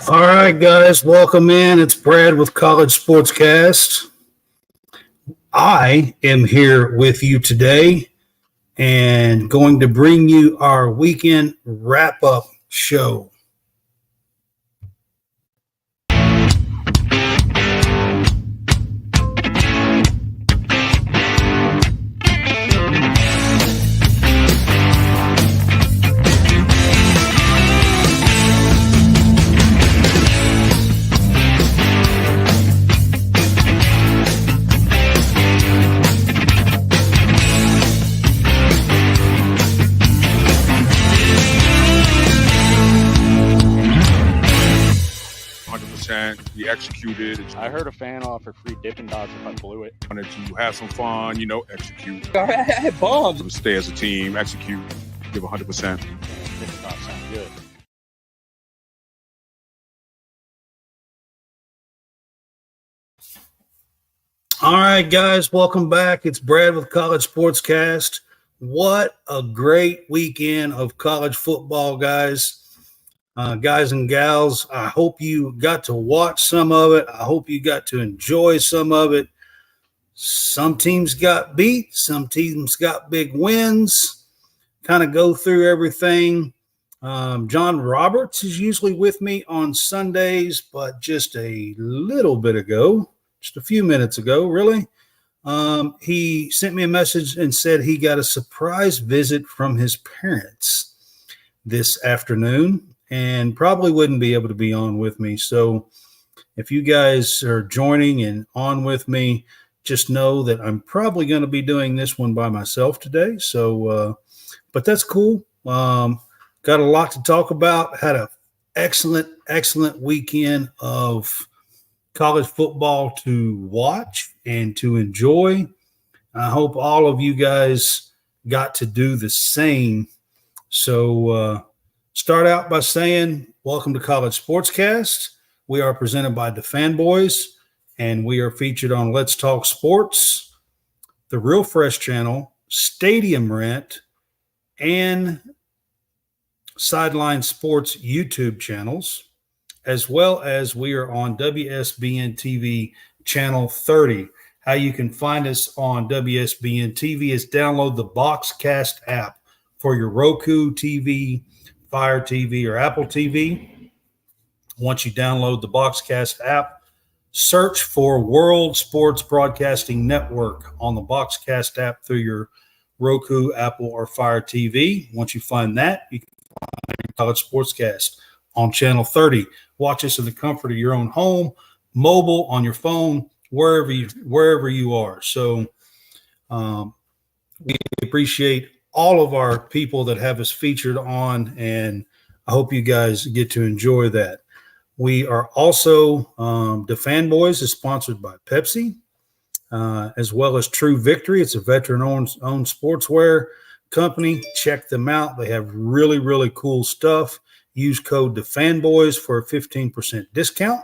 All right, guys, welcome in. It's Brad with College SportsCast. I am here with you today and going to bring you our weekend wrap-up show. We executed. I heard a fan offer free Dippin' Dots if I blew it. Wanted to have some fun, execute. I had bombs. Stay as a team, execute, give 100%. Dippin' Dots sound good. All right, guys, welcome back. It's Brad with College SportsCast. What a great weekend of college football, guys. Guys and gals, I hope you got to watch some of it. I hope you got to enjoy some of it. Some teams got beat. Some teams got big wins. Kind of go through everything. John Roberts is usually with me on Sundays, but just a little bit ago, just a few minutes ago, really, he sent me a message and said he got a surprise visit from his parents this afternoon and probably wouldn't be able to be on with me. So if you guys are joining and on with me, just know that I'm probably going to be doing this one by myself today. So, but that's cool. Got a lot to talk about. Had an excellent weekend of college football to watch and to enjoy. I hope all of you guys got to do the same. So, start out by saying, welcome to College SportsCast. We are presented by the Fanboys, and we are featured on Let's Talk Sports, the Real Fresh Channel, Stadium Rent, and Sideline Sports YouTube channels, as well as we are on WSBN TV Channel 30. How you can find us on WSBN TV is download the BoxCast app for your Roku TV, Fire TV, or Apple TV. Once you download the BoxCast app, search for World Sports Broadcasting Network on the BoxCast app through your Roku, Apple, or Fire TV. Once you find that, you can find College SportsCast on Channel 30. Watch us in the comfort of your own home, mobile, on your phone, wherever you are. So we appreciate all of our people that have us featured on, and I hope you guys get to enjoy that. We are also, the Fanboys is sponsored by Pepsi, as well as True Victory. It's a veteran-owned sportswear company. Check them out. They have really cool stuff. Use code TheFanboys for a 15% discount.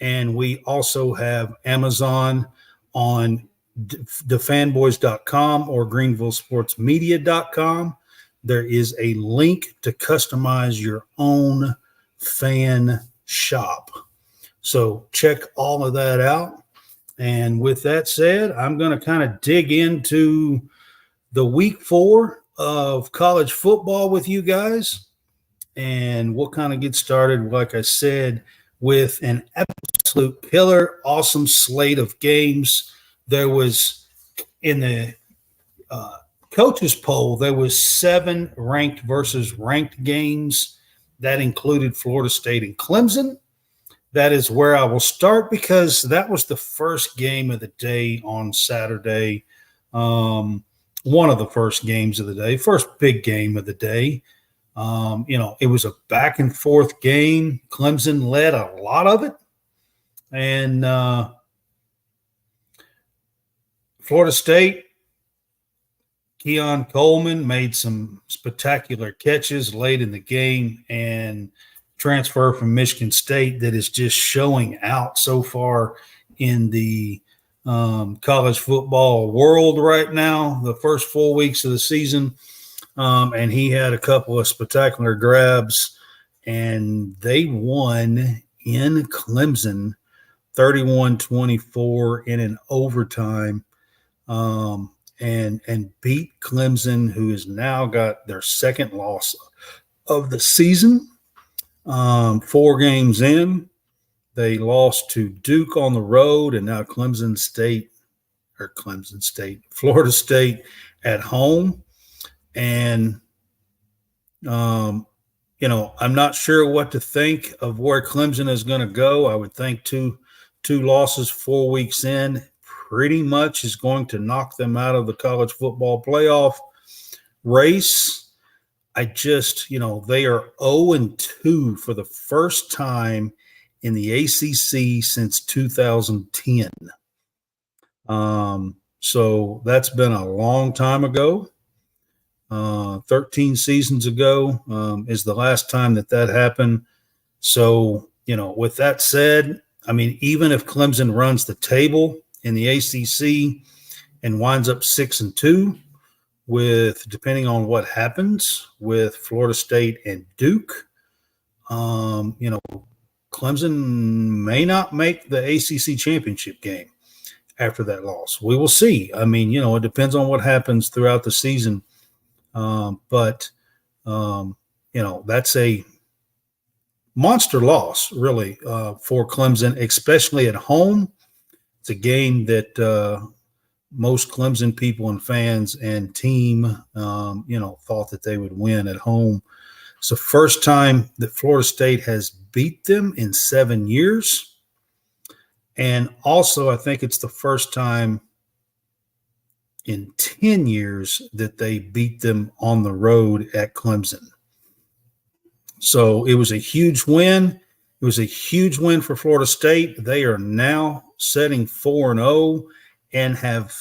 And we also have Amazon on thefanboys.com or greenvillesportsmedia.com. There is a link to customize your own fan shop. So check all of that out. And with that said, I'm going to kind of dig into the week 4 of college football with you guys. And we'll kind of get started, like I said, with an absolute killer, awesome slate of games. There was, in the coaches poll, there was 7 ranked versus ranked games. That included Florida State and Clemson. That is where I will start because that was the first game of the day on Saturday. One of the first games of the day, first big game of the day. It was a back and forth game. Clemson led a lot of it. And Florida State, Keon Coleman made some spectacular catches late in the game, and transfer from Michigan State that is just showing out so far in the college football world right now, the first 4 weeks of the season. And he had a couple of spectacular grabs and they won in Clemson 31-24 in an overtime, and beat Clemson, who has now got their second loss of the season. 4 games in, they lost to Duke on the road, and now Florida State at home. And, I'm not sure what to think of where Clemson is going to go. I would think two losses 4 weeks in pretty much is going to knock them out of the college football playoff race. I just, they are 0-2 for the first time in the ACC since 2010. So that's been a long time ago. 13 seasons ago is the last time that happened. So, with that said, I mean, even if Clemson runs the table in the ACC and winds up 6-2, with depending on what happens with Florida State and Duke, Clemson may not make the ACC championship game after that loss. We will see. I mean, it depends on what happens throughout the season. But that's a monster loss, really, for Clemson, especially at home. It's a game that most Clemson people and fans and team, thought that they would win at home. It's the first time that Florida State has beat them in 7 years. And also, I think it's the first time in 10 years that they beat them on the road at Clemson. So it was a huge win. It was a huge win for Florida State. They are now setting 4-0 and have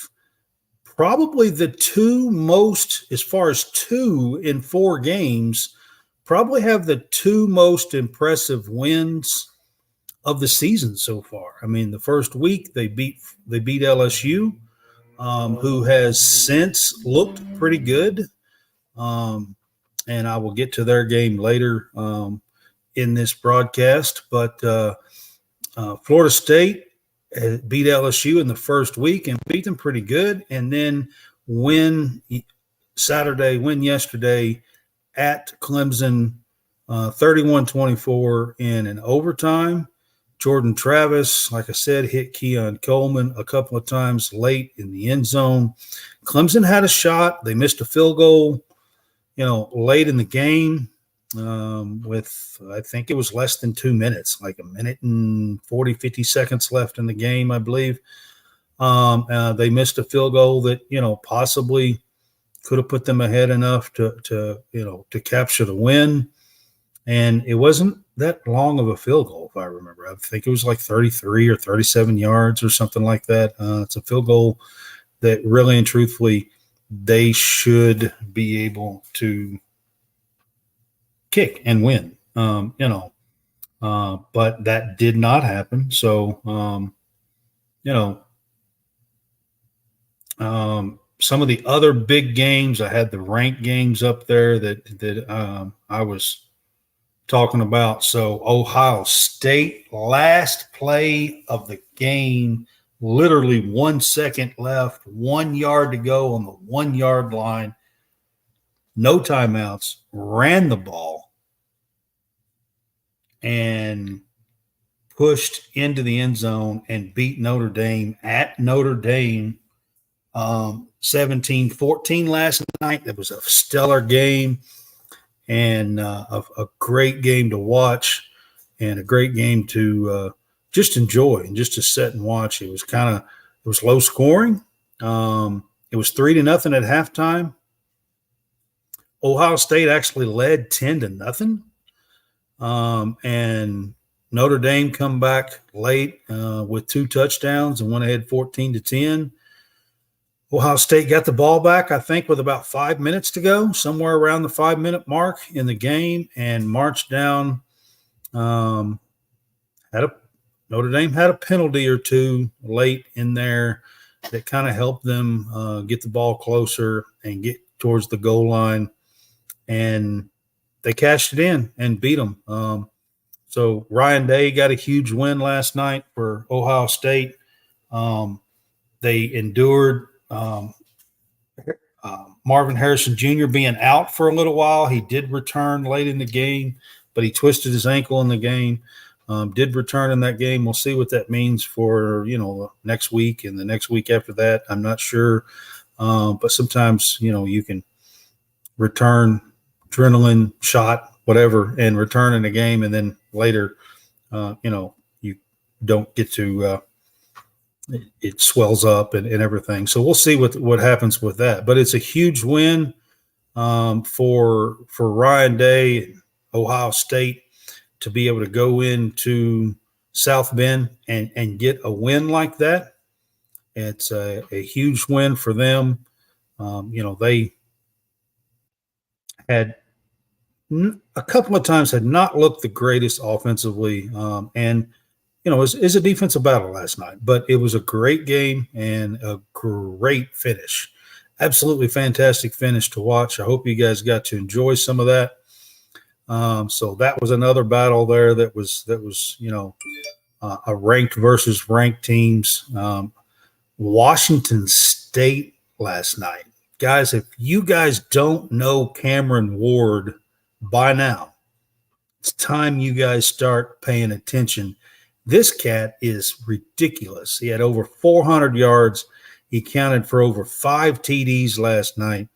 probably the two most, as far as 2 in 4 games, probably have the 2 most impressive wins of the season so far. I mean, the first week they beat LSU, who has since looked pretty good. And I will get to their game later in this broadcast. But Florida State beat LSU in the first week and beat them pretty good. And then win yesterday at Clemson 31-24 in an overtime. Jordan Travis, like I said, hit Keon Coleman a couple of times late in the end zone. Clemson had a shot. They missed a field goal, late in the game with, I think it was less than 2 minutes, like 1 minute and 40, 50 seconds left in the game, I believe. They missed a field goal that, possibly could have put them ahead enough to capture the win. And it wasn't that long of a field goal, if I remember. I think it was like 33 or 37 yards or something like that. It's a field goal that really and truthfully they should be able to kick and win, but that did not happen. So, some of the other big games, I had the ranked games up there that I was talking about. So Ohio State, last play of the game, literally 1 second left, 1 yard to go on the 1 yard line, no timeouts, ran the ball and pushed into the end zone and beat Notre Dame at Notre Dame 17-14 last night. That was a stellar game and a great game to watch and a great game to just enjoy and just to sit and watch. It was low scoring. It was 3-0 at halftime. Ohio State actually led 10-0. And Notre Dame come back late with 2 touchdowns and went ahead 14-10. Ohio State got the ball back, I think, with about 5 minutes to go, somewhere around the 5-minute mark in the game, and marched down. Notre Dame had a penalty or two late in there that kind of helped them get the ball closer and get towards the goal line. And they cashed it in and beat them. So Ryan Day got a huge win last night for Ohio State. They endured Marvin Harrison Jr. being out for a little while. He did return late in the game, but he twisted his ankle in the game. Did return in that game. We'll see what that means for next week and the next week after that. I'm not sure, but sometimes you can return adrenaline shot, whatever, and return in a game, and then later, you don't get to. It swells up and everything. So we'll see what happens with that. But it's a huge win for Ryan Day, Ohio State, to be able to go into South Bend and get a win like that. It's a huge win for them. They had a couple of times had not looked the greatest offensively, and it was a defensive battle last night, but it was a great game and a great finish. Absolutely fantastic finish to watch. I hope you guys got to enjoy some of that. So that was another battle there that was a ranked versus ranked teams. Washington State last night. Guys, if you guys don't know Cameron Ward by now, it's time you guys start paying attention. This cat is ridiculous. He had over 400 yards. He counted for over 5 TDs last night.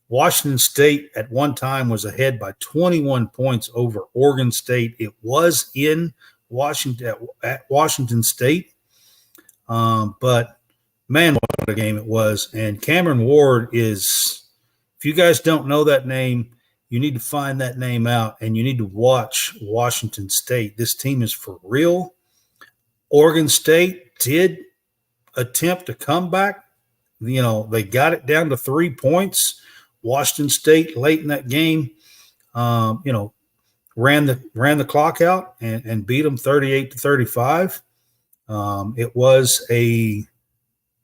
Washington State at one time was ahead by 21 points over Oregon State. It was in Washington at Washington State. But, man, what a game it was. And Cameron Ward is, if you guys don't know that name, you need to find that name out, and you need to watch Washington State. This team is for real. Oregon State did attempt a comeback. They got it down to 3 points. Washington State late in that game, ran the clock out and beat them 38-35. It was a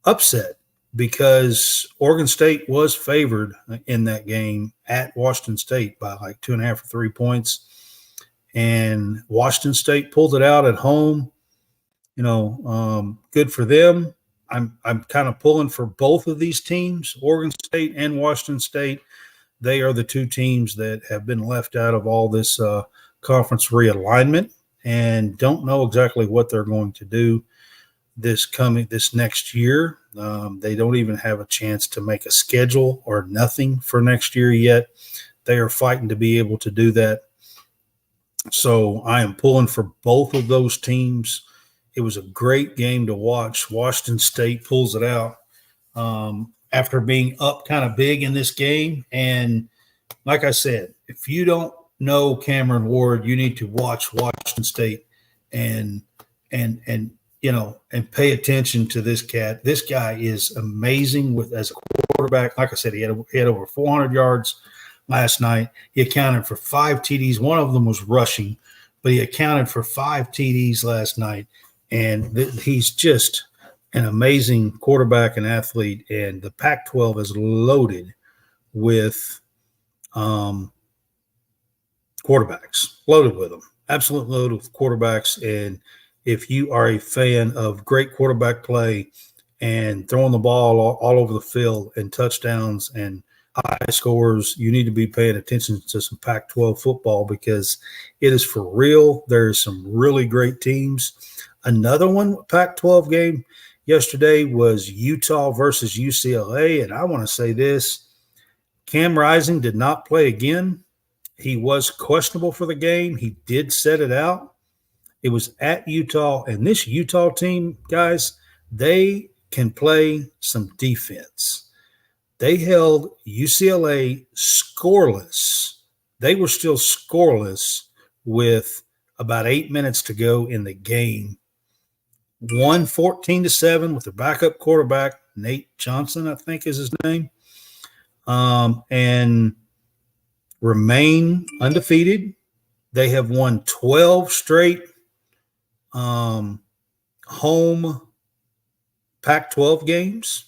upset because Oregon State was favored in that game at Washington State by like 2.5 or 3 points, and Washington State pulled it out at home. Good for them. I'm kind of pulling for both of these teams, Oregon State and Washington State. They are the two teams that have been left out of all this conference realignment and don't know exactly what they're going to do this next year. They don't even have a chance to make a schedule or nothing for next year yet. They are fighting to be able to do that. So I am pulling for both of those teams. It was a great game to watch. Washington State pulls it out after being up kind of big in this game. And like I said, if you don't know Cameron Ward, you need to watch Washington State and pay attention to this cat. This guy is amazing as a quarterback. Like I said, he had over 400 yards last night. He accounted for 5 TDs. One of them was rushing, but he accounted for 5 TDs last night. And he's just an amazing quarterback and athlete. And the Pac-12 is loaded with quarterbacks, loaded with them, absolutely loaded with quarterbacks. And if you are a fan of great quarterback play and throwing the ball all over the field and touchdowns and high scores, you need to be paying attention to some Pac-12 football because it is for real. There's some really great teams. Another one, Pac-12 game yesterday was Utah versus UCLA. And I want to say this, Cam Rising did not play again. He was questionable for the game. He did set it out. It was at Utah. And this Utah team, guys, they can play some defense. They held UCLA scoreless. They were still scoreless with about 8 minutes to go in the game. Won 14-7 with their backup quarterback, Nate Johnson, I think is his name, and remain undefeated. They have won 12 straight home Pac-12 games,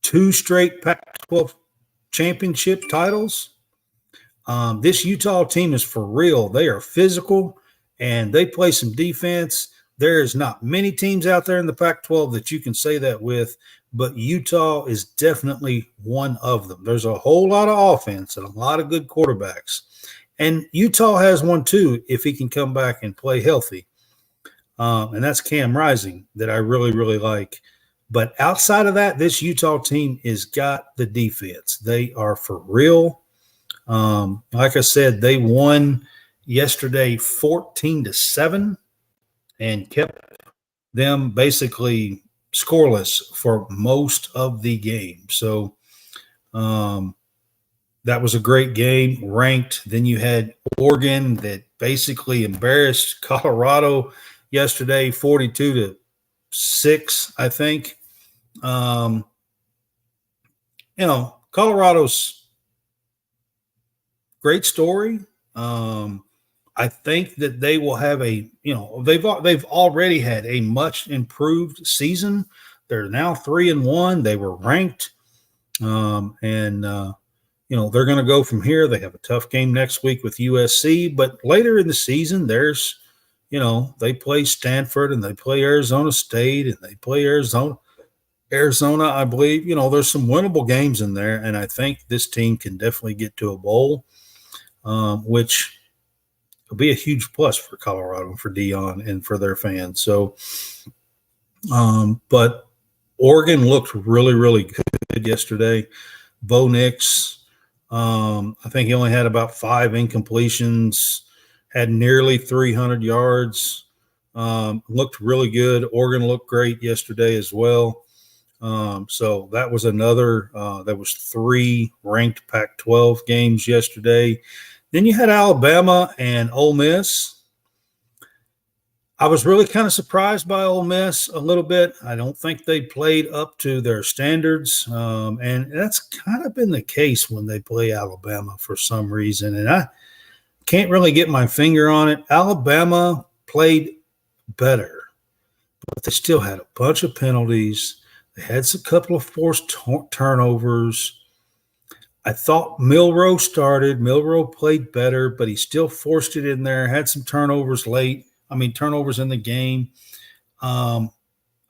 2 straight Pac-12 championship titles. This Utah team is for real. They are physical, and they play some defense. There is not many teams out there in the Pac-12 that you can say that with, but Utah is definitely one of them. There's a whole lot of offense and a lot of good quarterbacks. And Utah has one too if he can come back and play healthy. And that's Cam Rising that I really, really like. But outside of that, this Utah team has got the defense. They are for real. Like I said, they won yesterday 14-7 and kept them basically scoreless for most of the game. So that was a great game, ranked. Then you had Oregon that basically embarrassed Colorado yesterday, 42-6, I think. Colorado's great story. I think that they will have they've already had a much improved season. They're now 3-1. They were ranked, they're going to go from here. They have a tough game next week with USC, but later in the season, there's, they play Stanford and they play Arizona State and they play Arizona, I believe. There's some winnable games in there, and I think this team can definitely get to a bowl, which will be a huge plus for Colorado and for Dion and for their fans. So, but Oregon looked really, really good yesterday. Bo Nix, I think he only had about 5 incompletions, had nearly 300 yards, looked really good. Oregon looked great yesterday as well. So that was another, there was 3 ranked Pac-12 games yesterday. Then you had Alabama and Ole Miss. I was really kind of surprised by Ole Miss a little bit. I don't think they played up to their standards, and that's kind of been the case when they play Alabama for some reason, and I can't really get my finger on it. Alabama played better, but they still had a bunch of penalties. They had a couple of forced turnovers. I thought Milroe started. Milroe played better, but he still forced it in there, had some turnovers turnovers in the game. I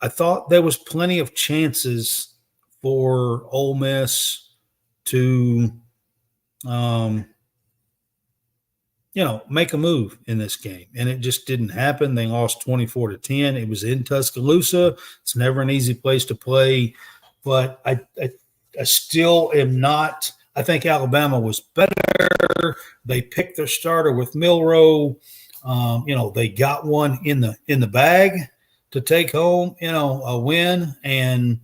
thought there was plenty of chances for Ole Miss to, make a move in this game, and it just didn't happen. They lost 24-10. It was in Tuscaloosa. It's never an easy place to play, but I still am not. I think Alabama was better. They picked their starter with Milroe. They got one in the bag to take home, a win, and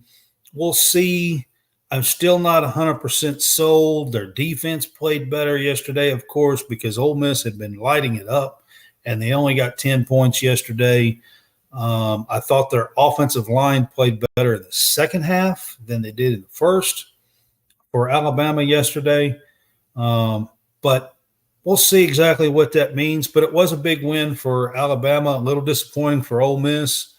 we'll see. I'm still not 100% sold. Their defense played better yesterday, of course, because Ole Miss had been lighting it up, and they only got 10 points yesterday. I thought their offensive line played better in the second half than they did in the first for Alabama yesterday. But we'll see exactly what that means. But it was a big win for Alabama, a little disappointing for Ole Miss.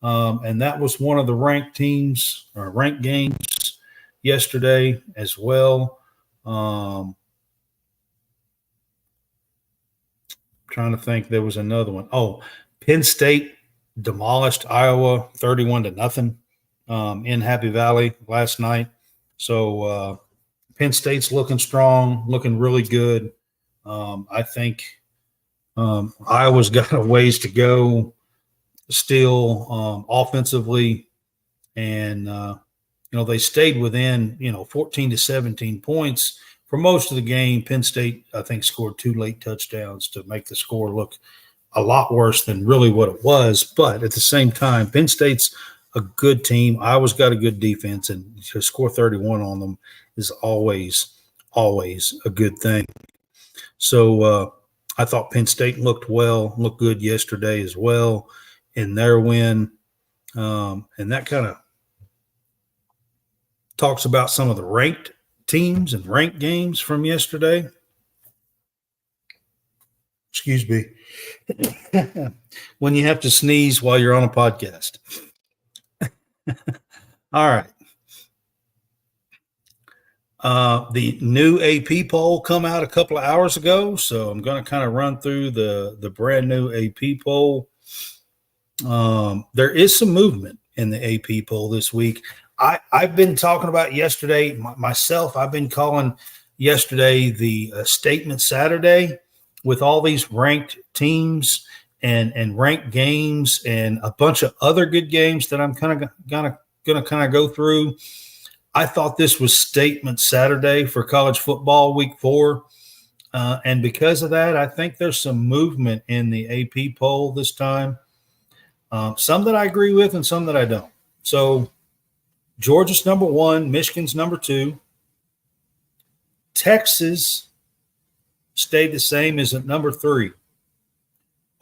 And that was one of the ranked teams or ranked games yesterday as well. Trying to think, there was another one. Oh, Penn State demolished Iowa 31-0 in Happy Valley last night. So Penn State's looking strong, looking really good. I think Iowa's got a ways to go still offensively, and they stayed within 14-17 points for most of the game. Penn State, I think, scored 2 late touchdowns to make the score look a lot worse than really what it was. But at the same time, Penn State's a good team. Iowa's got a good defense, and to score 31 on them is always a good thing. So I thought Penn State looked good yesterday as well in their win. And that kind of talks about some of the ranked teams and ranked games from yesterday. Excuse me. When you have to sneeze while you're on a podcast. All right. The new AP poll come out a couple of hours ago, so I'm going to kind of run through the brand new AP poll. There is some movement in the AP poll this week. I've been talking about yesterday myself. I've been calling yesterday the Statement Saturday with all these ranked teams and ranked games and a bunch of other good games that I'm kind of going to kind of go through. I thought this was Statement Saturday for college football week 4. And because of that, I think there's some movement in the AP poll this time. Some that I agree with and some that I don't. So Georgia's number 1, Michigan's number 2. Texas stayed the same as at number 3.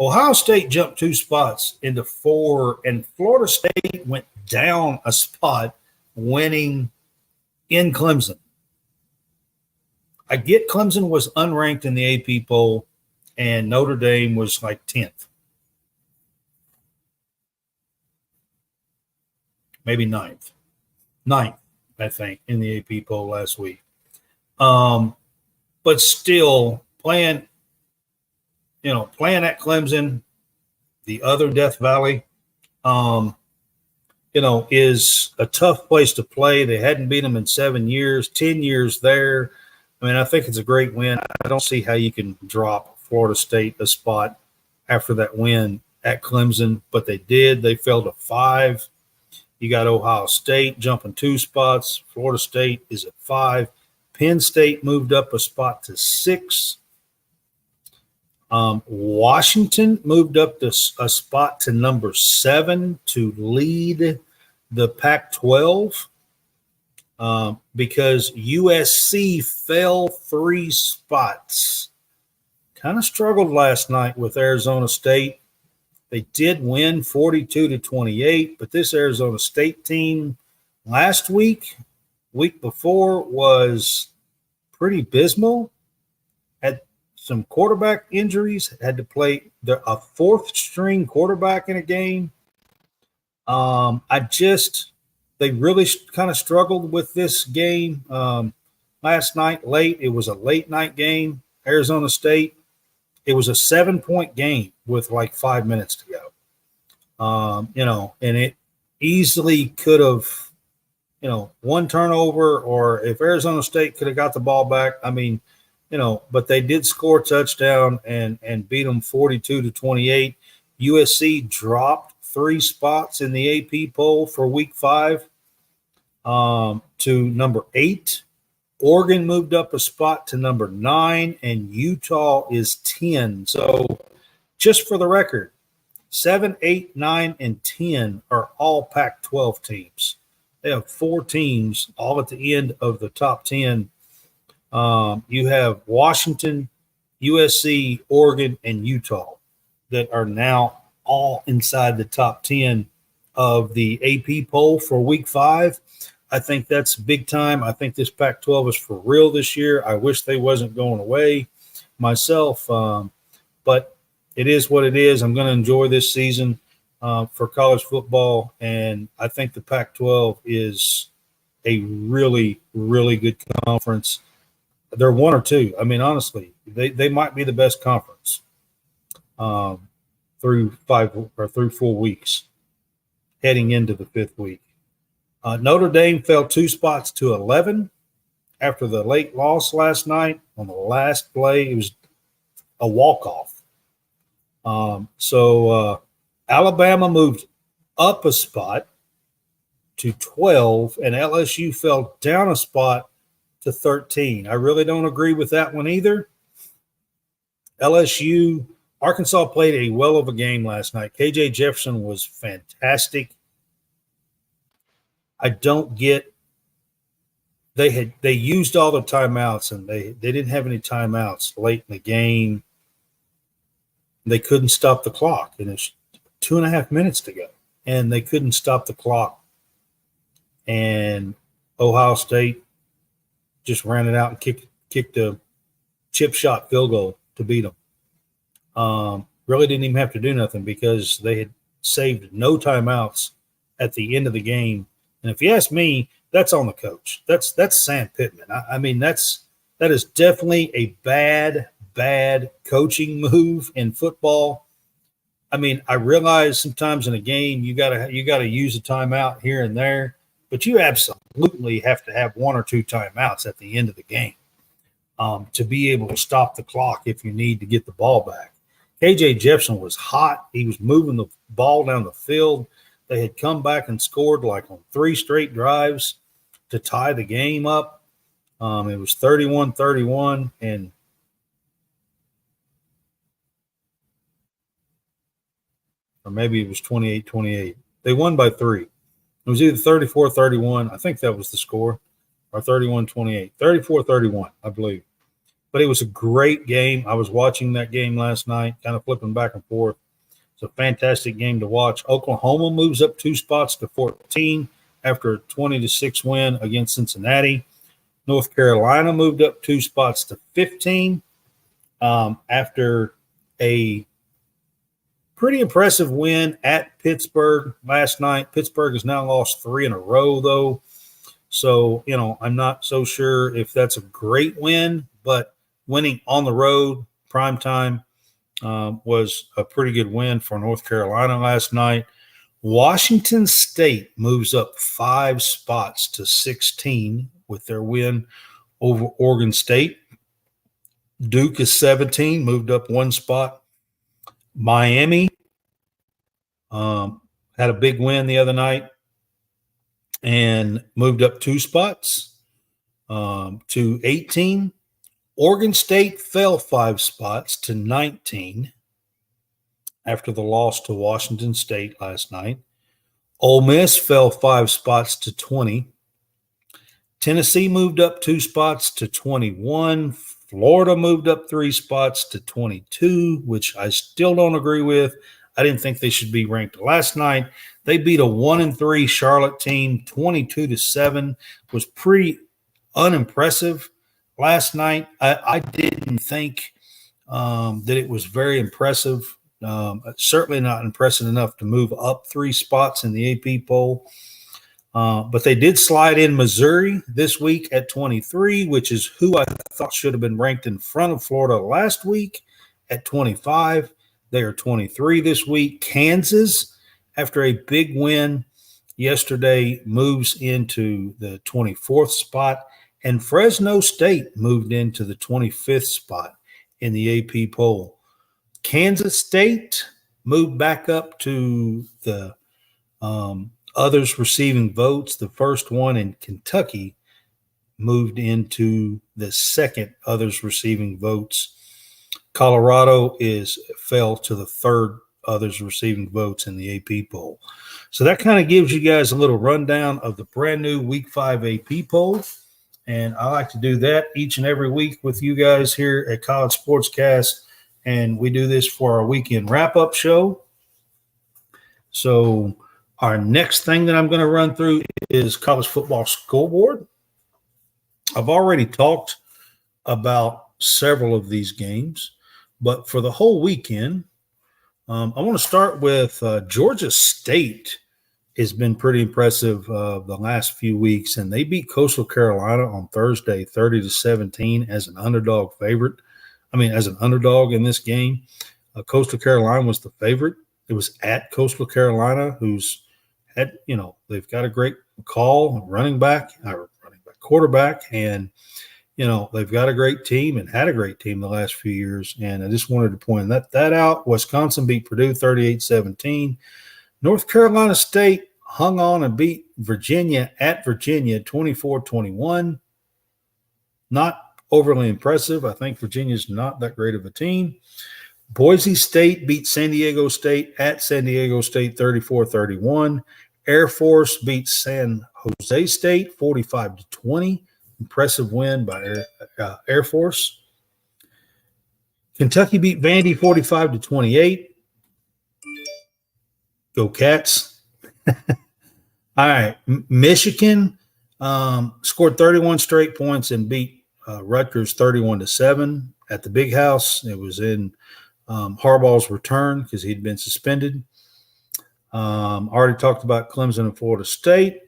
Ohio State jumped 2 spots into 4, and Florida State went down a spot, winning in Clemson. I get Clemson was unranked in the AP poll, and Notre Dame was like 10th. Maybe 9th, I think, in the AP poll last week. But still playing at Clemson, the other Death Valley, is a tough place to play. They hadn't beat them in 7 years, 10 years there. I mean, I think it's a great win. I don't see how you can drop Florida State a spot after that win at Clemson, but they did. They fell to 5. You got Ohio State jumping 2 spots. Florida State is at 5. Penn State moved up a spot to 6. Washington moved up a spot to number 7 to lead the Pac-12 because USC fell 3 spots. Kind of struggled last night with Arizona State. They did win 42-28, but this Arizona State team last week before, was pretty abysmal. Had some quarterback injuries, had to play a 4th-string quarterback in a game. They really kind of struggled with this game last night late. It was a late-night game, Arizona State. It was a 7-point game with like 5 minutes to go. And it easily could have, one turnover, or if Arizona State could have got the ball back, but they did score a touchdown and beat them 42-28. USC dropped 3 spots in the AP poll for week 5 to number 8. Oregon moved up a spot to number 9, and Utah is 10. So just for the record, 7, 8, 9, and 10 are all Pac-12 teams. They have 4 teams all at the end of the top 10. You have Washington, USC, Oregon, and Utah that are now all inside the top 10 of the AP poll for week 5. I think that's big time. I think this Pac-12 is for real this year. I wish they wasn't going away myself, but it is what it is. I'm going to enjoy this season for college football, and I think the Pac-12 is a really, really good conference. They're 1 or 2. I mean, honestly, they might be the best conference through 4 weeks heading into the 5th week. Notre Dame fell 2 spots to 11 after the late loss last night on the last play. It was a walk-off. So Alabama moved up a spot to 12, and LSU fell down a spot to 13. I really don't agree with that one either. Arkansas played a well of a game last night. KJ Jefferson was fantastic. I don't get – they used all the timeouts, and they didn't have any timeouts late in the game. They couldn't stop the clock, and it's 2.5 minutes to go, and they couldn't stop the clock. And Ohio State just ran it out and kicked a chip shot field goal to beat them. Really didn't even have to do nothing because they had saved no timeouts at the end of the game. And if you ask me, that's on the coach. That's Sam Pittman. I mean, that is definitely a bad coaching move in football. I mean, I realize sometimes in a game you gotta use a timeout here and there, but you absolutely have to have one or two timeouts at the end of the game to be able to stop the clock if you need to get the ball back. KJ Jefferson was hot. He was moving the ball down the field. They had come back and scored like on 3 straight drives to tie the game up. It was 31-31, and or maybe it was 28-28. They won by 3. It was either 34-31. I think that was the score, or 31-28. 34-31, I believe. But it was a great game. I was watching that game last night, kind of flipping back and forth. It's a fantastic game to watch. Oklahoma moves up 2 spots to 14 after a 20-6 win against Cincinnati. North Carolina moved up 2 spots to 15 after a pretty impressive win at Pittsburgh last night. Pittsburgh has now lost 3 in a row, though. So, I'm not so sure if that's a great win, but winning on the road, primetime, was a pretty good win for North Carolina last night. Washington State moves up 5 spots to 16 with their win over Oregon State. Duke is 17, moved up 1 spot. Miami had a big win the other night and moved up 2 spots to 18. Oregon State fell 5 spots to 19 after the loss to Washington State last night. Ole Miss fell 5 spots to 20. Tennessee moved up 2 spots to 21. Florida moved up 3 spots to 22, which I still don't agree with. I didn't think they should be ranked last night. They beat a 1-3 Charlotte team 22-7. Was pretty unimpressive last night. I didn't think that it was very impressive. Certainly not impressive enough to move up 3 spots in the AP poll. But they did slide in Missouri this week at 23, which is who I thought should have been ranked in front of Florida last week at 25. They are 23 this week. Kansas, after a big win yesterday, moves into the 24th spot. And Fresno State moved into the 25th spot in the AP poll. Kansas State moved back up to the others receiving votes. The first one in Kentucky moved into the second others receiving votes. Colorado fell to the third others receiving votes in the AP poll. So that kind of gives you guys a little rundown of the brand new Week 5 AP poll. And I like to do that each and every week with you guys here at College SportsCast. And we do this for our weekend wrap-up show. So our next thing that I'm going to run through is college football scoreboard. I've already talked about several of these games, but for the whole weekend, I want to start with Georgia State has been pretty impressive the last few weeks, and they beat Coastal Carolina on Thursday 30-17 as an underdog favorite. As an underdog in this game. Coastal Carolina was the favorite. It was at Coastal Carolina, who's had, they've got a great quarterback, and, they've got a great team and had a great team the last few years. And I just wanted to point that out. Wisconsin beat Purdue 38-17. North Carolina State hung on and beat Virginia at Virginia 24-21. Not overly impressive. I think Virginia's not that great of a team. Boise State beat San Diego State at San Diego State 34-31. Air Force beat San Jose State 45-20. Impressive win by Air Force. Kentucky beat Vandy 45-28. Go Cats. All right. Michigan scored 31 straight points and beat Rutgers 31-7 at the Big House. It was in Harbaugh's return because he'd been suspended. Already talked about Clemson and Florida State.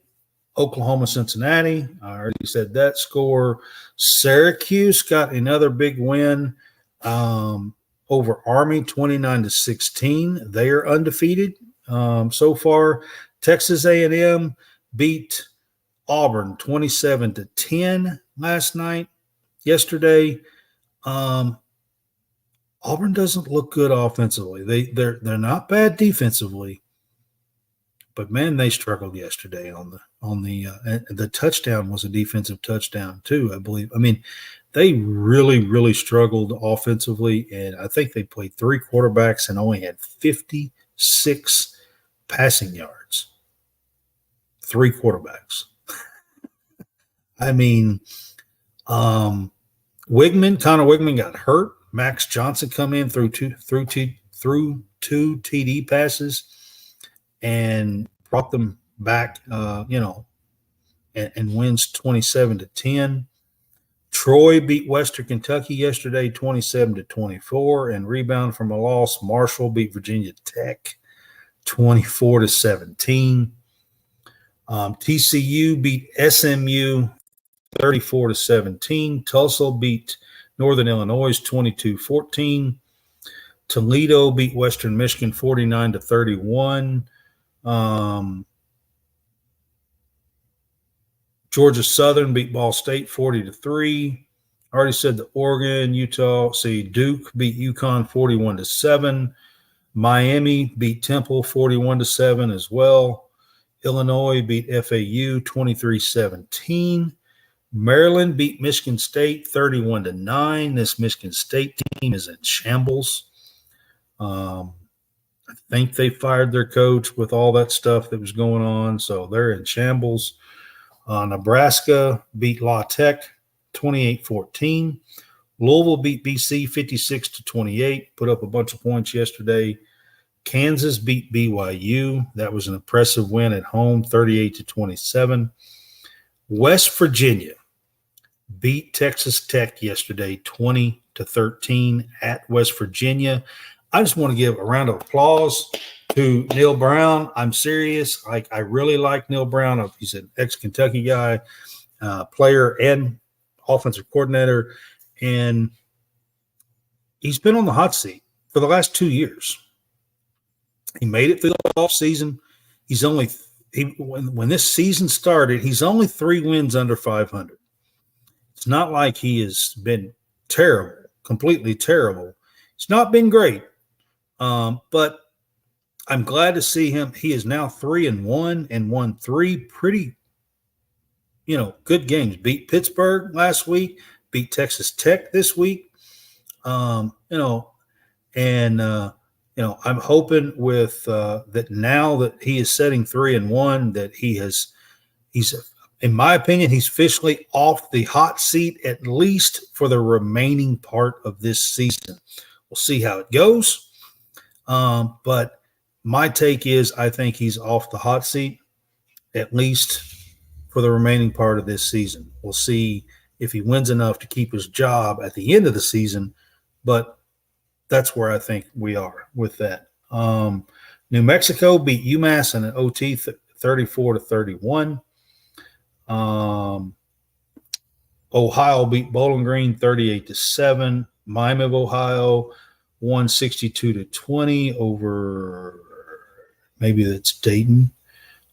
Oklahoma, Cincinnati. I already said that score. Syracuse got another big win over Army, 29-16. They are undefeated so far. Texas A&M beat Auburn 27-10 yesterday. Auburn doesn't look good offensively. They're not bad defensively, but man, they struggled yesterday on the touchdown was a defensive touchdown too, I believe. I mean, they really struggled offensively, and I think they played 3 quarterbacks and only had 56 passing yards. 3 quarterbacks. I mean, Connor Wigman got hurt. Max Johnson come in through two TD passes and brought them back, and wins 27-10. Troy beat Western Kentucky yesterday, 27-24, and rebound from a loss. Marshall beat Virginia Tech, 24-17. TCU beat SMU, 34-17. Tulsa beat Northern Illinois, 22-14. Toledo beat Western Michigan, 49-31. Georgia Southern beat Ball State 40-3. I already said the Oregon, Utah. Duke beat UConn 41-7. Miami beat Temple 41-7 as well. Illinois beat FAU 23-17. Maryland beat Michigan State 31-9. This Michigan State team is in shambles. I think they fired their coach with all that stuff that was going on, so they're in shambles. Nebraska beat La Tech 28-14. Louisville beat BC 56-28, put up a bunch of points yesterday. Kansas beat BYU. That was an impressive win at home, 38-27. West Virginia beat Texas Tech yesterday, 20-13 at West Virginia. I just want to give a round of applause to Neil Brown. I'm serious. I really like Neil Brown. He's an ex-Kentucky guy, player and offensive coordinator, and he's been on the hot seat for the last 2 years. He made it through the offseason. When this season started, he's only 3 wins under 500. It's not like he has been terrible, completely terrible. It's not been great, but I'm glad to see him. He is now 3-1 and won 3 pretty, good games. Beat Pittsburgh last week, beat Texas Tech this week. I'm hoping with that now that he is setting 3-1, that he's in my opinion, he's officially off the hot seat, at least for the remaining part of this season. We'll see how it goes. But my take is I think he's off the hot seat, at least for the remaining part of this season. We'll see if he wins enough to keep his job at the end of the season, but that's where I think we are with that. New Mexico beat UMass in an OT 34-31. Ohio beat Bowling Green 38-7. Miami of Ohio won 62-20 over, maybe that's Dayton.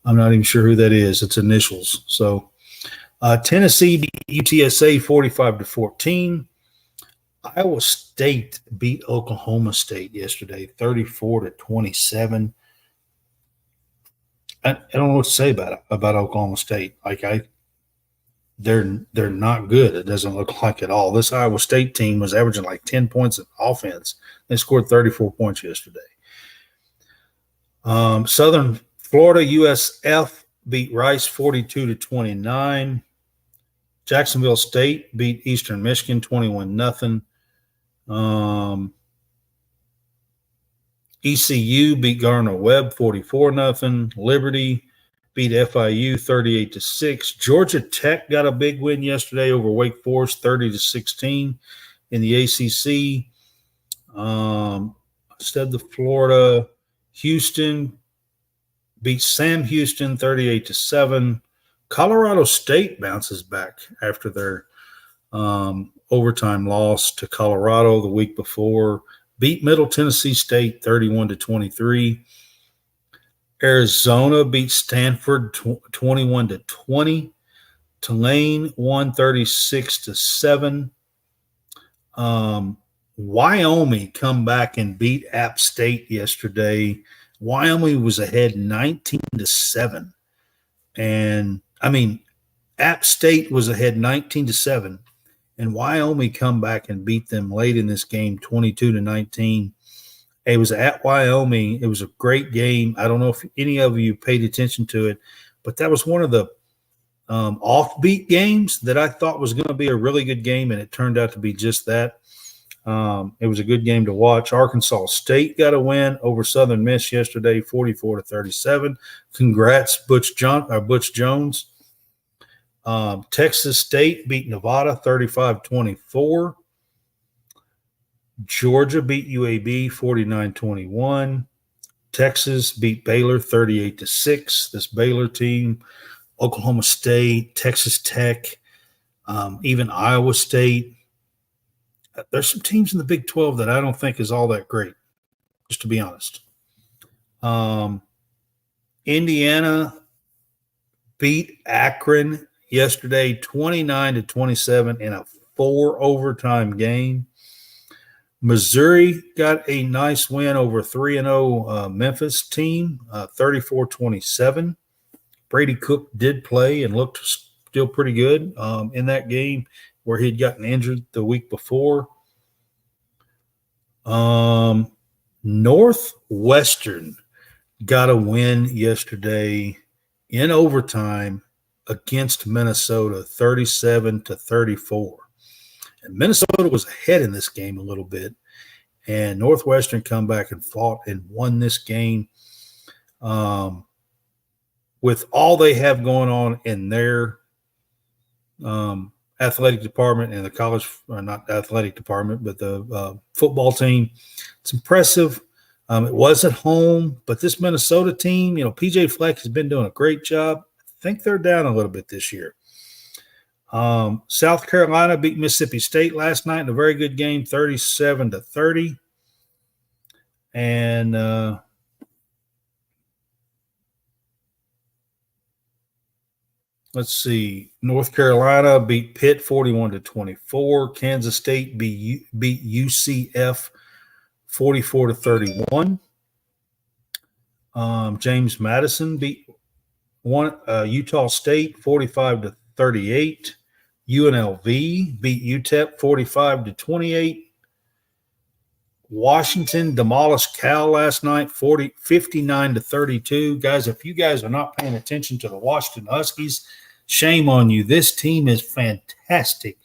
I'm not even sure who that is. It's initials. So Tennessee beat UTSA 45-14. Iowa State beat Oklahoma State yesterday 34-27. I don't know what to say about Oklahoma State. They're not good. It doesn't look like at all. This Iowa State team was averaging like 10 points in offense. They scored 34 points yesterday. Southern Florida USF beat Rice 42-29. Jacksonville State beat Eastern Michigan 21-0. ECU beat Gardner-Webb 44-0. Liberty beat FIU 38-6. Georgia Tech got a big win yesterday over Wake Forest 30-16 in the ACC. Instead of Florida, Houston beat Sam Houston 38-7. Colorado State bounces back after their overtime loss to Colorado the week before. Beat Middle Tennessee State 31-23. Arizona beat Stanford 21-20. Tulane won 36-7. Wyoming come back and beat App State yesterday. Wyoming was ahead 19-7. And App State was ahead 19-7. And Wyoming come back and beat them late in this game, 22-19. It was at Wyoming. It was a great game. I don't know if any of you paid attention to it, but that was one of the offbeat games that I thought was going to be a really good game, and it turned out to be just that. It was a good game to watch. Arkansas State got a win over Southern Miss yesterday, 44-37. Congrats, Butch Jones. Texas State beat Nevada 35-24. Georgia beat UAB 49-21. Texas beat Baylor 38-6. This Baylor team, Oklahoma State, Texas Tech, even Iowa State. There's some teams in the Big 12 that I don't think is all that great, just to be honest. Indiana beat Akron yesterday 29-27 in a 4 overtime game. Missouri got a nice win over 3-0 Memphis team, 34-27. Brady Cook did play and looked still pretty good in that game where he'd gotten injured the week before. Northwestern got a win yesterday in overtime against Minnesota, 37-34. And Minnesota was ahead in this game a little bit, and Northwestern come back and fought and won this game. With all they have going on in their athletic department and the college, or not athletic department, but the football team, it's impressive. It was at home, but this Minnesota team, PJ Fleck has been doing a great job. I think they're down a little bit this year. South Carolina beat Mississippi State last night in a very good game, 37-30. And let's see, North Carolina beat Pitt 41-24. Kansas State beat UCF 44-31. James Madison beat Utah State 45-38. UNLV beat UTEP 45-28. Washington demolished Cal last night 59-32. Guys, if you guys are not paying attention to the Washington Huskies, shame on you. This team is fantastic.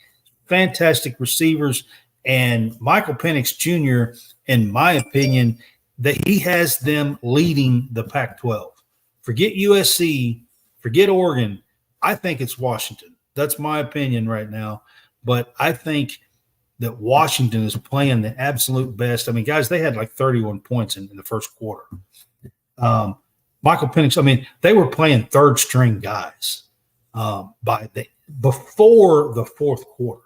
Fantastic receivers. And Michael Penix Jr., in my opinion, that he has them leading the Pac-12. Forget USC, forget Oregon. I think it's Washington. That's my opinion right now. But I think that Washington is playing the absolute best. Guys, they had like 31 points in the first quarter. Michael Penix, they were playing third-string guys before the fourth quarter.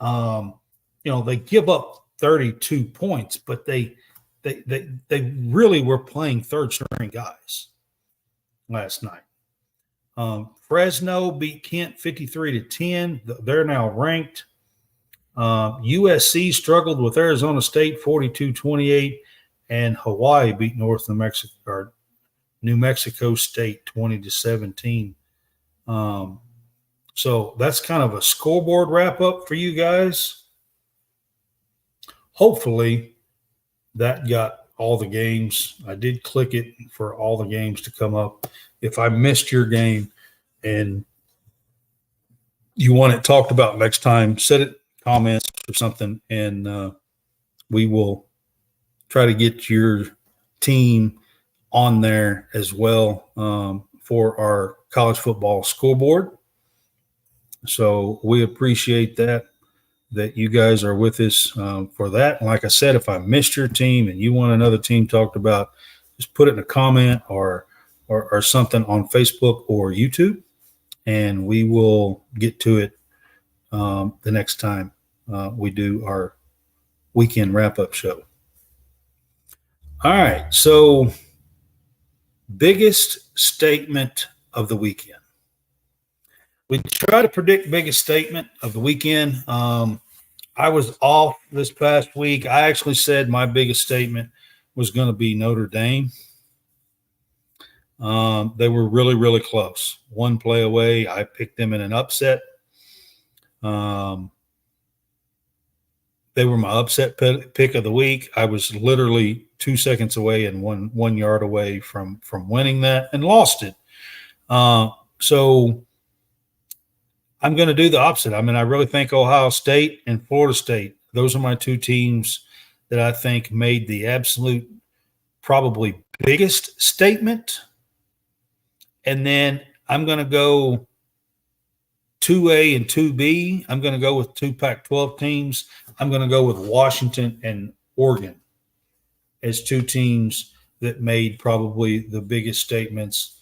They give up 32 points, but they really were playing third-string guys last night. Fresno beat Kent 53-10. They're now ranked. USC struggled with Arizona State 42-28, and Hawaii beat New Mexico State 20-17. So that's kind of a scoreboard wrap-up for you guys. Hopefully that got all the games. I did click it for all the games to come up. If I missed your game and you want it talked about next time, set it comments or something, and we will try to get your team on there as well for our college football scoreboard. So we appreciate that you guys are with us for that. And like I said, if I missed your team and you want another team talked about, just put it in a comment or something on Facebook or YouTube, and we will get to it the next time we do our weekend wrap-up show. All right, so biggest statement of the weekend. We try to predict biggest statement of the weekend. I was off this past week. I actually said my biggest statement was going to be Notre Dame. They were really, really close. One play away. I picked them in an upset. They were my upset pick of the week. I was literally 2 seconds away and 1 yard away from winning that and lost it. So I'm going to do the opposite. I mean, I really think Ohio State and Florida State, those are my two teams that I think made the absolute probably biggest statement. And then I'm going to go 2A and 2B. I'm going to go with two Pac-12 teams. I'm going to go with Washington and Oregon as two teams that made probably the biggest statements.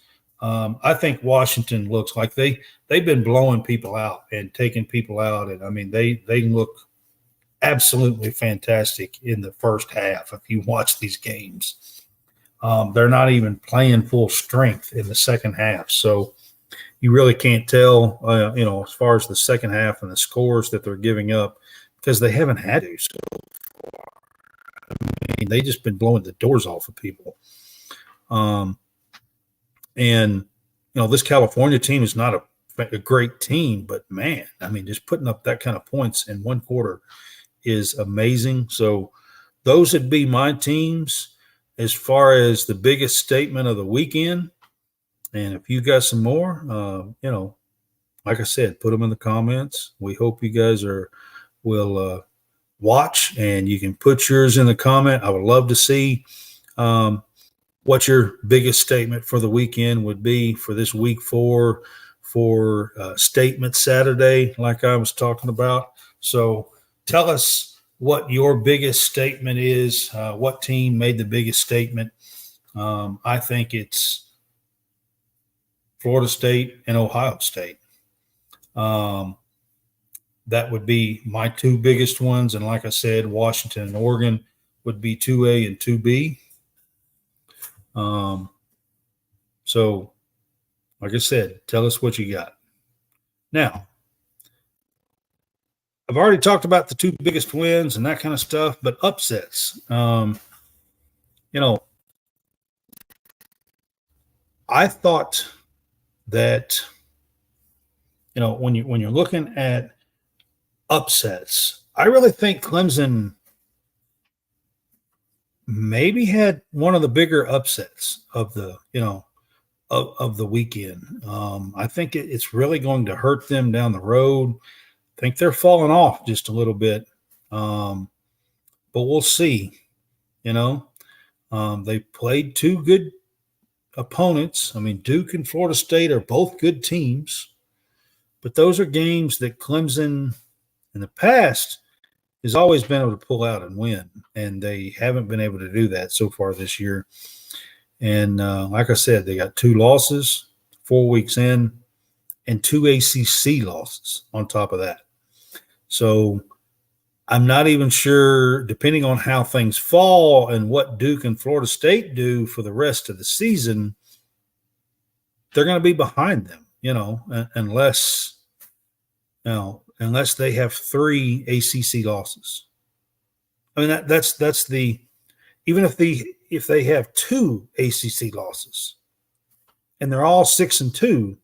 I think Washington looks like they've been blowing people out and taking people out. And, I mean, they look absolutely fantastic in the first half if you watch these games. They're not even playing full strength in the second half. So you really can't tell, as far as the second half and the scores that they're giving up because they haven't had to. So I mean, they've just been blowing the doors off of people. And, this California team is not a great team, but, man, I mean, just putting up that kind of points in one quarter is amazing. So those would be my teams as far as the biggest statement of the weekend. And if you got some more, like I said, put them in the comments. We hope you guys will watch, and you can put yours in the comment. I would love to see what your biggest statement for the weekend would be for this week 4 for Statement Saturday, like I was talking about. So tell us what your biggest statement is, what team made the biggest statement. I think it's Florida State and Ohio State. That would be my two biggest ones. And like I said, Washington and Oregon would be 2A and 2B. So, like I said, tell us what you got. Now, I've already talked about the two biggest wins and that kind of stuff, but upsets. I thought that, when you're looking at upsets, I really think Clemson maybe had one of the bigger upsets of the, of the weekend. I think it's really going to hurt them down the road. I think they're falling off just a little bit. But we'll see, they played two good opponents. I mean, Duke and Florida State are both good teams, but those are games that Clemson in the past has always been able to pull out and win, and they haven't been able to do that so far this year. And like I said, they got 2 losses 4 weeks in and 2 ACC losses on top of that. So I'm not even sure, depending on how things fall and what Duke and Florida State do for the rest of the season, they're going to be behind them, unless they have 3 ACC losses. I mean, that's the – even if they have 2 ACC losses and they're all 6-2,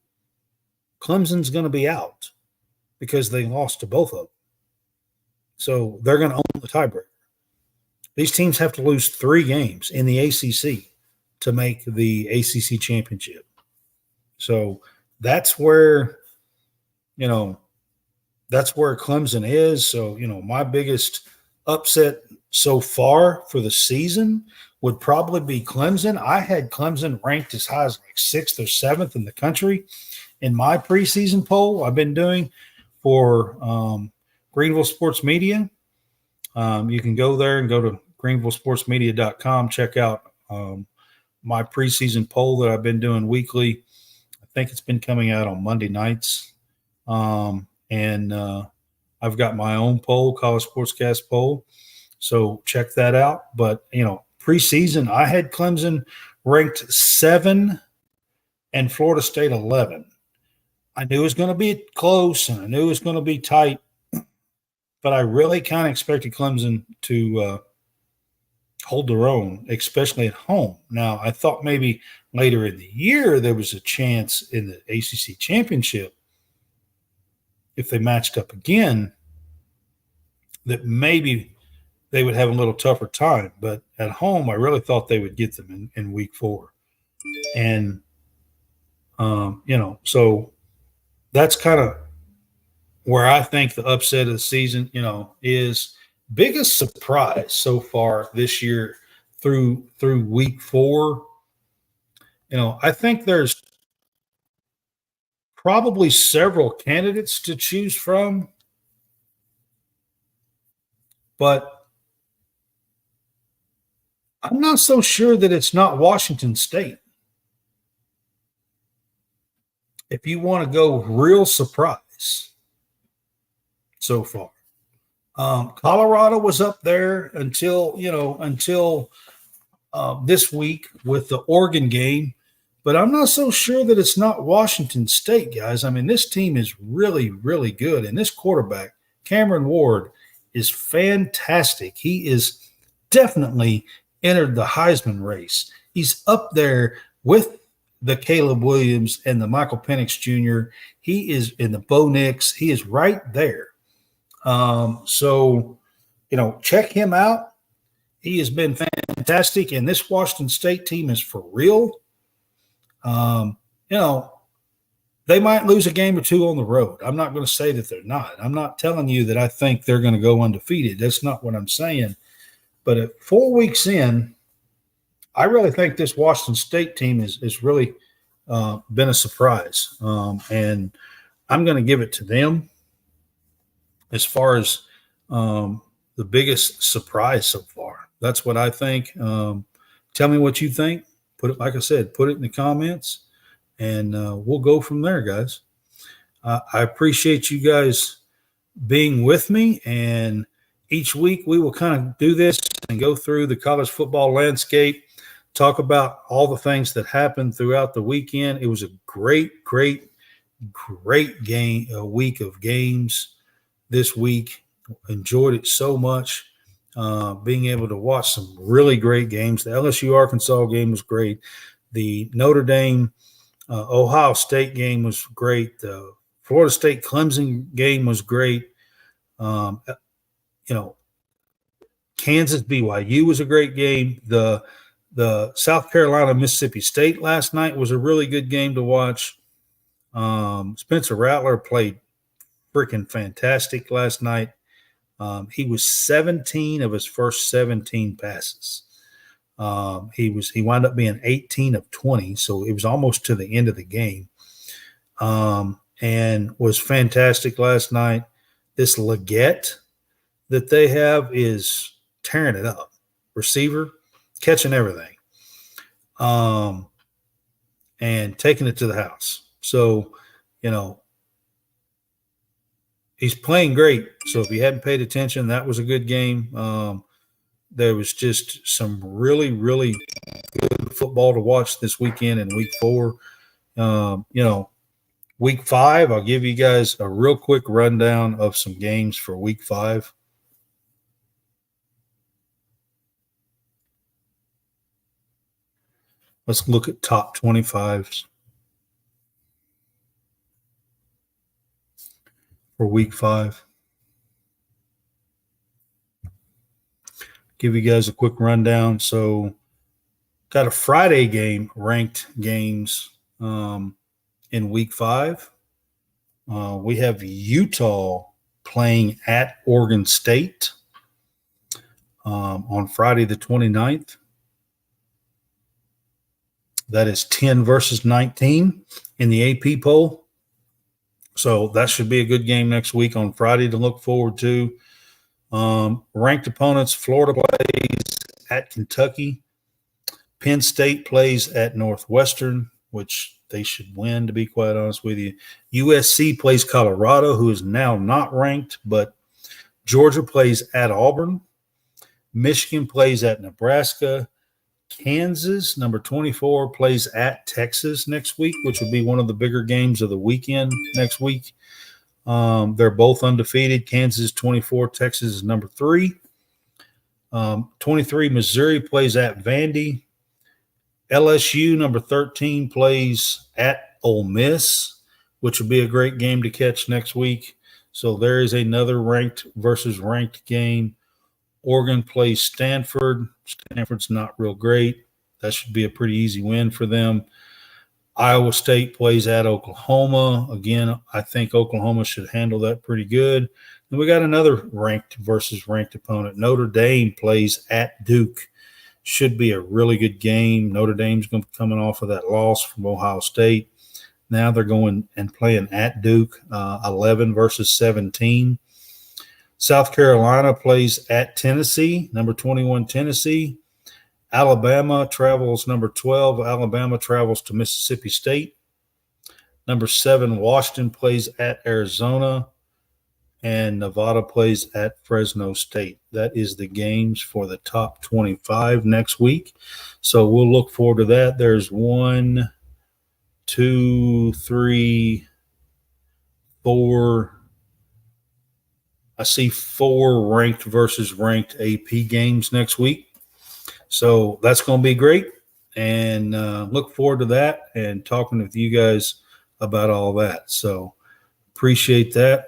Clemson's going to be out because they lost to both of them. So they're going to own the tiebreaker. These teams have to lose 3 games in the ACC to make the ACC championship. So that's where, that's where Clemson is. So, my biggest upset so far for the season would probably be Clemson. I had Clemson ranked as high as like 6th or 7th in the country in my preseason poll I've been doing for Greenville Sports Media. You can go there and go to greenvillesportsmedia.com, check out my preseason poll that I've been doing weekly. I think it's been coming out on Monday nights. And I've got my own poll, College Sportscast poll. So check that out. But, preseason, I had Clemson ranked 7 and Florida State 11. I knew it was going to be close and I knew it was going to be tight, but I really kind of expected Clemson to hold their own, especially at home. Now, I thought maybe later in the year there was a chance in the ACC championship, if they matched up again, that maybe they would have a little tougher time. But at home, I really thought they would get them in week 4. And, so that's kind of where I think the upset of the season, is biggest surprise so far this year through week 4. I think there's probably several candidates to choose from, but I'm not so sure that it's not Washington State. If you want to go real surprise so far. Colorado was up there until this week with the Oregon game, but I'm not so sure that it's not Washington State, guys. I mean, this team is really, really good, and this quarterback, Cameron Ward, is fantastic. He is definitely entered the Heisman race. He's up there with the Caleb Williams and the Michael Penix Jr. He is in the Bo Nix. He is right there. So, check him out. He has been fantastic, and this Washington State team is for real. They might lose a game or two on the road. I'm not going to say that they're not. I'm not telling you that I think they're going to go undefeated. That's not what I'm saying. But at 4 weeks in, I really think this Washington State team is really been a surprise. And I'm going to give it to them as far as the biggest surprise so far. That's what I think. Tell me what you think. Like I said, put it in the comments, and we'll go from there, guys. I appreciate you guys being with me, and each week we will kind of do this and go through the college football landscape, talk about all the things that happened throughout the weekend. It was a great game, a week of games this week. Enjoyed it so much. Being able to watch some really great games. The LSU Arkansas game was great. The Notre Dame Ohio State game was great. The Florida State Clemson game was great. Kansas BYU was a great game. The South Carolina Mississippi State last night was a really good game to watch. Spencer Rattler played freaking fantastic last night. He was 17 of his first 17 passes. He wound up being 18 of 20, so it was almost to the end of the game. And was fantastic last night. This Leggett that they have is tearing it up. Receiver, catching everything. And taking it to the house. So, he's playing great. So if you hadn't paid attention, that was a good game. There was just some really, really good football to watch this weekend in week 4. Week 5, I'll give you guys a real quick rundown of some games for week 5. Let's look at top 25s for week 5. Give you guys a quick rundown. So, got a Friday game, ranked games in week 5. We have Utah playing at Oregon State on Friday the 29th. That is 10 versus 19 in the AP poll. So that should be a good game next week on Friday to look forward to. Ranked opponents, Florida plays at Kentucky. Penn State plays at Northwestern, which they should win, to be quite honest with you. USC plays Colorado, who is now not ranked, but Georgia plays at Auburn. Michigan plays at Nebraska. Kansas, number 24, plays at Texas next week, which will be one of the bigger games of the weekend next week. They're both undefeated. Kansas 24, Texas is number 3. 23, Missouri plays at Vandy. LSU, number 13, plays at Ole Miss, which will be a great game to catch next week. So there is another ranked versus ranked game. Oregon plays Stanford. Stanford's not real great. That should be a pretty easy win for them. Iowa State plays at Oklahoma. Again, I think Oklahoma should handle that pretty good. And we got another ranked versus ranked opponent. Notre Dame plays at Duke. Should be a really good game. Notre Dame's going to be coming off of that loss from Ohio State. Now they're going and playing at Duke, 11 versus 17. South Carolina plays at Tennessee, number 21 Tennessee. Alabama travels, number 12. Alabama travels to Mississippi State. Number 7, Washington plays at Arizona. And Nevada plays at Fresno State. That is the games for the top 25 next week. So we'll look forward to that. There's 1, 2, 3, 4. I see 4 ranked versus ranked AP games next week. So that's going to be great. And look forward to that and talking with you guys about all that. So appreciate that.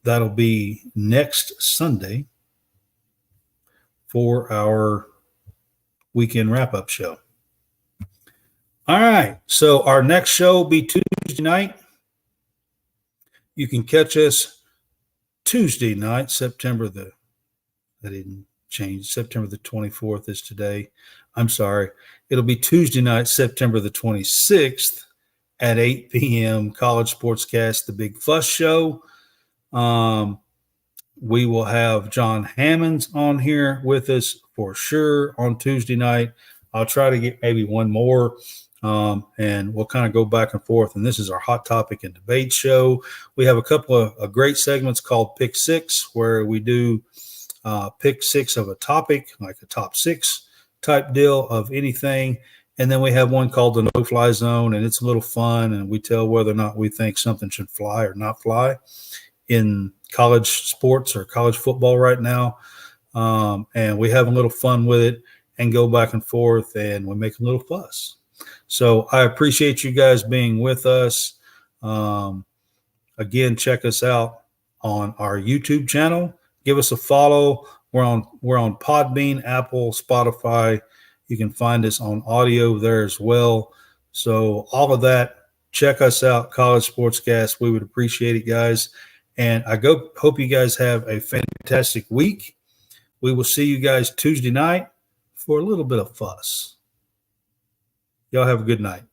That'll be next Sunday for our weekend wrap-up show. All right, so our next show will be Tuesday night. You can catch us Tuesday night, September the 24th is today. I'm sorry. It'll be Tuesday night, September the 26th at 8 p.m. College SportsCast, The Big Fuss Show. We will have John Hammonds on here with us for sure on Tuesday night. I'll try to get maybe one more, and we'll kind of go back and forth. And this is our hot topic and debate show. We have a couple of great segments called Pick Six, where we do pick 6 of a topic, like a top 6 type deal of anything. And then we have one called the No-Fly Zone, and it's a little fun, and we tell whether or not we think something should fly or not fly in college sports or college football right now. And we have a little fun with it and go back and forth, and we make a little fuss. So I appreciate you guys being with us. Again, check us out on our YouTube channel. Give us a follow. We're on Podbean, Apple, Spotify. You can find us on audio there as well. So all of that, check us out, College SportsCast. We would appreciate it, guys. And I hope you guys have a fantastic week. We will see you guys Tuesday night for a little bit of fuss. Y'all have a good night.